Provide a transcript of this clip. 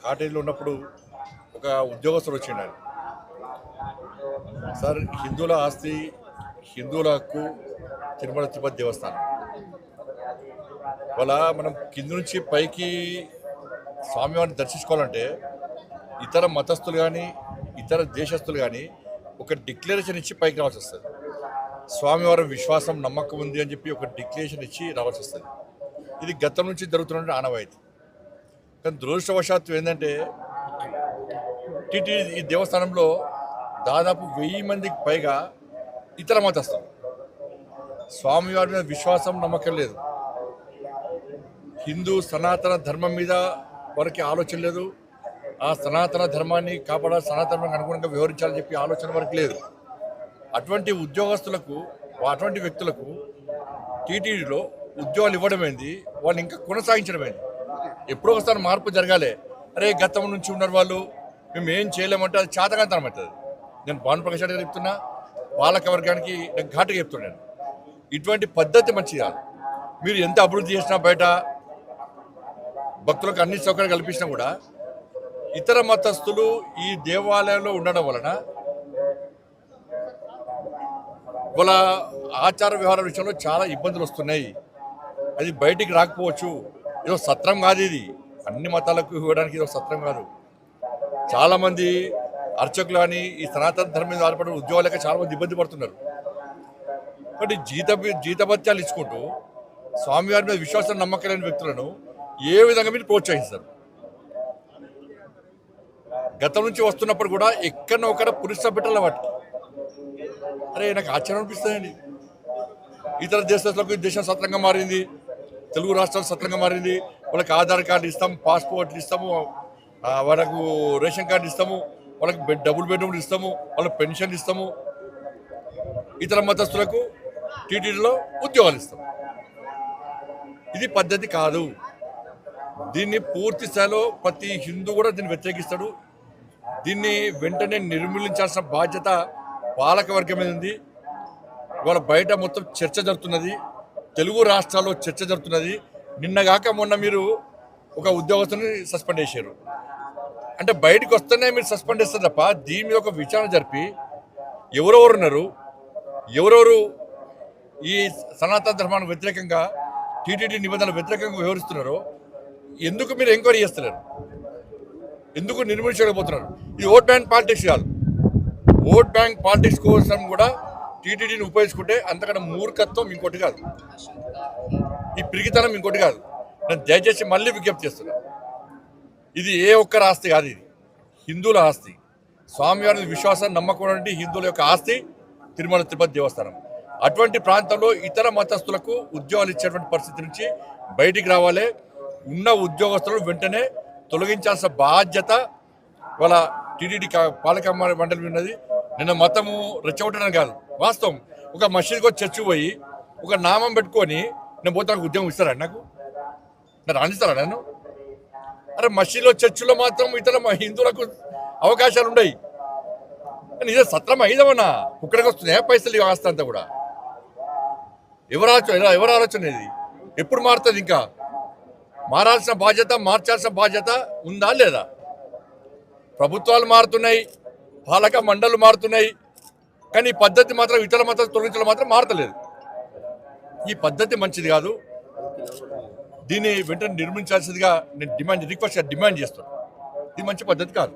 కాటేజీలో ఉన్నప్పుడు ఒక ఉద్యోగస్తుడు వచ్చిండు ఆయన. సార్, హిందువుల ఆస్తి, హిందువుల హక్కు తిరుమల తిరుపతి దేవస్థానం. వాళ్ళ మనం కింద నుంచి పైకి స్వామివారిని దర్శించుకోవాలంటే ఇతర మతస్థులు కానీ ఇతర దేశస్తులు కానీ ఒక డిక్లరేషన్ ఇచ్చి పైకి రావాల్సి వస్తుంది. స్వామివారి విశ్వాసం నమ్మకం ఉంది అని చెప్పి ఒక డిక్లరేషన్ ఇచ్చి రావాల్సి వస్తుంది. ఇది గతం నుంచి జరుగుతున్న ఆనవాయితీ. కానీ దురదృష్టవశాత్తు ఏంటంటే ఈ దేవస్థానంలో దాదాపు 1000 మందికి పైగా ఇతర మతస్థులు. స్వామివారి మీద విశ్వాసం నమ్మకం లేదు, హిందూ సనాతన ధర్మం మీద వారికి ఆలోచన లేదు, ఆ సనాతన ధర్మాన్ని కాపాడాలి, సనాతన ధర్మానికి అనుగుణంగా వివరించాలని చెప్పి ఆలోచన వరకు లేదు. అటువంటి ఉద్యోగస్తులకు, అటువంటి వ్యక్తులకు టీటీడీలో ఉద్యోగాలు ఇవ్వడమైంది, వాళ్ళు ఇంకా కొనసాగించడమైంది. ఎప్పుడో ఒకసారి మార్పు జరగాలి. అరే గతం నుంచి ఉన్నారు వాళ్ళు, మేము ఏం చేయలేమంటే అది చేతకాంతనం అవుతుంది. నేను భానుప్రకాష్ రెడ్డి గారు చెప్తున్నా, పాలక వర్గానికి నేను ఘాటుగా చెప్తున్నాను, ఇటువంటి పద్ధతి మంచిది కాదు. మీరు ఎంత అభివృద్ధి చేసినా, బయట భక్తులకు అన్ని సౌకర్యాలు కల్పించినా కూడా ఇతర మతస్థులు ఈ దేవాలయంలో ఉండడం వలన వాళ్ళ ఆచార వ్యవహారాల విషయంలో చాలా ఇబ్బందులు వస్తున్నాయి. అది బయటికి రాకపోవచ్చు. ఏదో సత్రం కాదు ఇది, అన్ని మతాలకు ఇవ్వడానికి ఇదో సత్రం కాదు. చాలామంది అర్చకులు కానీ ఈ సనాతన ధర్మం మీద ఆధారపడిన ఉద్యోగాలక చాలామంది ఇబ్బంది పడుతున్నారు. కాబట్టి జీతభత్యాలు ఇచ్చుకుంటూ స్వామివారి మీద విశ్వాసం నమ్మకం లేని వ్యక్తులను ఏ విధంగా మీరు ప్రోత్సహిస్తారు? గతం నుంచి వస్తున్నప్పుడు కూడా ఎక్కడో ఒకడ పురుష బిడ్డల వాటికి అరే నాకు ఆశ్చర్యం అనిపిస్తుందండి. ఇతర దేశాలకు దేశం సత్రంగా మారింది, తెలుగు రాష్ట్రాలు సత్రంగా మారింది. వాళ్ళకి ఆధార్ కార్డు ఇస్తాము, పాస్పోర్ట్లు ఇస్తాము, వాళ్ళకు రేషన్ కార్డు ఇస్తాము, వాళ్ళకి డబుల్ బెడ్రూమ్లు ఇస్తాము, వాళ్ళకి పెన్షన్ ఇస్తాము. ఇతర మతస్థులకు టీటీడీలో ఉద్యోగాలు ఇస్తాము. ఇది పద్ధతి కాదు. దీన్ని పూర్తి స్థాయిలో ప్రతి హిందూ కూడా దీన్ని వ్యతిరేకిస్తాడు. దీన్ని వెంటనే నిర్మూలించాల్సిన బాధ్యత పాలక వర్గం మీద ఉంది. ఇవాళ బయట మొత్తం చర్చ జరుగుతున్నది, తెలుగు రాష్ట్రాల్లో చర్చ జరుగుతున్నది. నిన్నగాక మొన్న మీరు ఒక ఉద్యోగస్తుని సస్పెండ్ చేశారు. అంటే బయటకు వస్తేనే మీరు సస్పెండ్ చేస్తారు తప్ప దీని మీద ఒక విచారణ జరిపి ఎవరెవరు ఉన్నారు, ఎవరెవరు ఈ సనాతన ధర్మానికి వ్యతిరేకంగా, టీటీడీ నిబంధనలు వ్యతిరేకంగా వ్యవహరిస్తున్నారో ఎందుకు మీరు ఎంక్వైరీ చేస్తున్నారు? ఎందుకు నిర్మించలేకపోతున్నారు? ఇది ఓట్ బ్యాంక్ పాలిటిక్స్ కాదు. ఓట్ బ్యాంక్ పాలిటిక్స్ కోసం కూడా టీటీడీని ఉపయోగించుకుంటే అంతకన్నా మూర్ఖత్వం ఇంకోటి కాదు, ఈ పిరిగితనం ఇంకోటి కాదు. నేను దయచేసి మళ్ళీ విజ్ఞప్తి చేస్తున్నా, ఇది ఏ ఒక్కరి ఆస్తి కాదు, ఇది హిందువుల ఆస్తి. స్వామివారి విశ్వాసం నమ్మకం అంటే హిందువుల యొక్క ఆస్తి తిరుమల తిరుపతి దేవస్థానం. అటువంటి ప్రాంతంలో ఇతర మతస్థులకు ఉద్యోగాలు ఇచ్చేటువంటి పరిస్థితి నుంచి బయటికి రావాలి. ఉన్న ఉద్యోగస్తులను వెంటనే తొలగించాల్సిన బాధ్యత వాళ్ళ టీటీడీ పాలక మండలి ఉన్నది. నిన్న మతము రెచ్చగొట్టడం కాదు, వాస్తవం. ఒక మసీద్కి వచ్చి చర్చి పోయి ఒక నామం పెట్టుకొని నేను పోతే నాకు ఉద్యోగం ఇస్తారా? నాకు రాణిస్తారా నన్ను? అరే మసీదులో చర్చిలో మాత్రం ఇతర హిందువులకు అవకాశాలు ఉన్నాయి. కానీ ఇదే సత్రం అయిదమన్నా ఇక్కడికి వస్తున్నాయా పైసలు ఆస్తి అంతా కూడా? ఎవరు ఆలోచన ఇది? ఎప్పుడు మారుతుంది? ఇంకా మారాల్సిన బాధ్యత, మార్చాల్సిన బాధ్యత ఉందా లేదా? ప్రభుత్వాలు మారుతున్నాయి, పాలక మండళ్ళు మారుతున్నాయి, కానీ ఈ పద్ధతి మాత్రం ఇతర మతాలు తొలగించడం మాత్రం మారతలేదు. ఈ పద్ధతి మంచిది కాదు. దీన్ని వెంటనే నిర్మించాల్సిందిగా నేను డిమాండ్ చేస్తున్నాను. ఇది మంచి పద్ధతి కాదు.